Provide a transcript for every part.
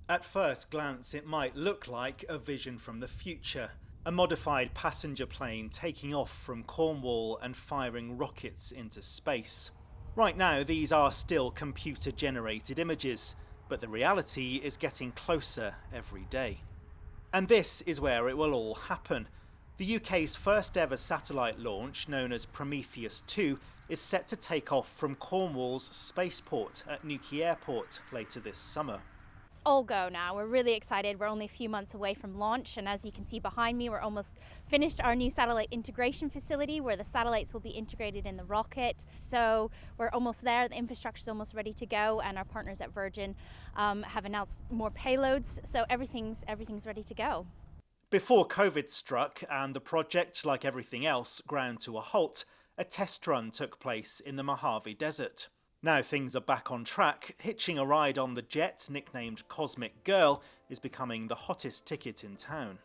At first glance, it might look like a vision from the future. A modified passenger plane taking off from Cornwall and firing rockets into space. Right now, these are still computer-generated images, but the reality is getting closer every day. And this is where it will all happen. The UK's first ever satellite launch, known as Prometheus 2, is set to take off from Cornwall's spaceport at Newquay Airport later this summer. It's all go now. We're really excited. We're only a few months away from launch, and as you can see behind me, we're almost finished our new satellite integration facility where the satellites will be integrated in the rocket. So we're almost there. The infrastructure is almost ready to go, and our partners at Virgin have announced more payloads. So everything's ready to go. Before COVID struck and the project, like everything else, ground to a halt, a test run took place in the Mojave Desert. Now things are back on track. Hitching a ride on the jet, nicknamed Cosmic Girl, is becoming the hottest ticket in town.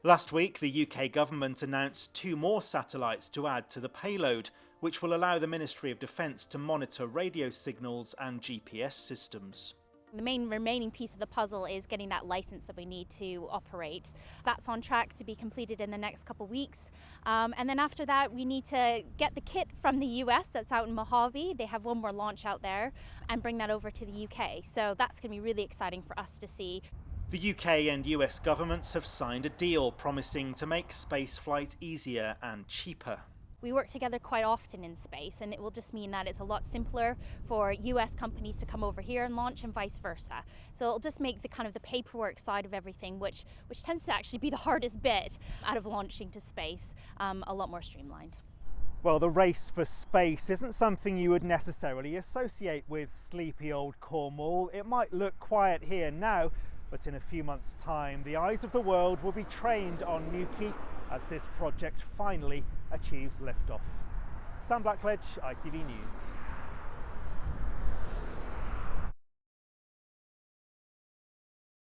Last week, the UK government announced 2 more satellites to add to the payload, which will allow the Ministry of Defence to monitor radio signals and GPS systems. The main remaining piece of the puzzle is getting that license that we need to operate. That's on track to be completed in the next couple of weeks. And then after that, we need to get the kit from the US that's out in Mojave. They have one more launch out there, and bring that over to the UK. So that's going to be really exciting for us to see. The UK and US governments have signed a deal promising to make spaceflight easier and cheaper. We work together quite often in space, and it will just mean that it's a lot simpler for US companies to come over here and launch, and vice versa. So it'll just make the paperwork side of everything, which tends to actually be the hardest bit out of launching to space, a lot more streamlined. Well, the race for space isn't something you would necessarily associate with sleepy old Cornwall. It might look quiet here now, but in a few months' time, the eyes of the world will be trained on Newquay as this project finally achieves liftoff. Sam Blackledge, ITV News.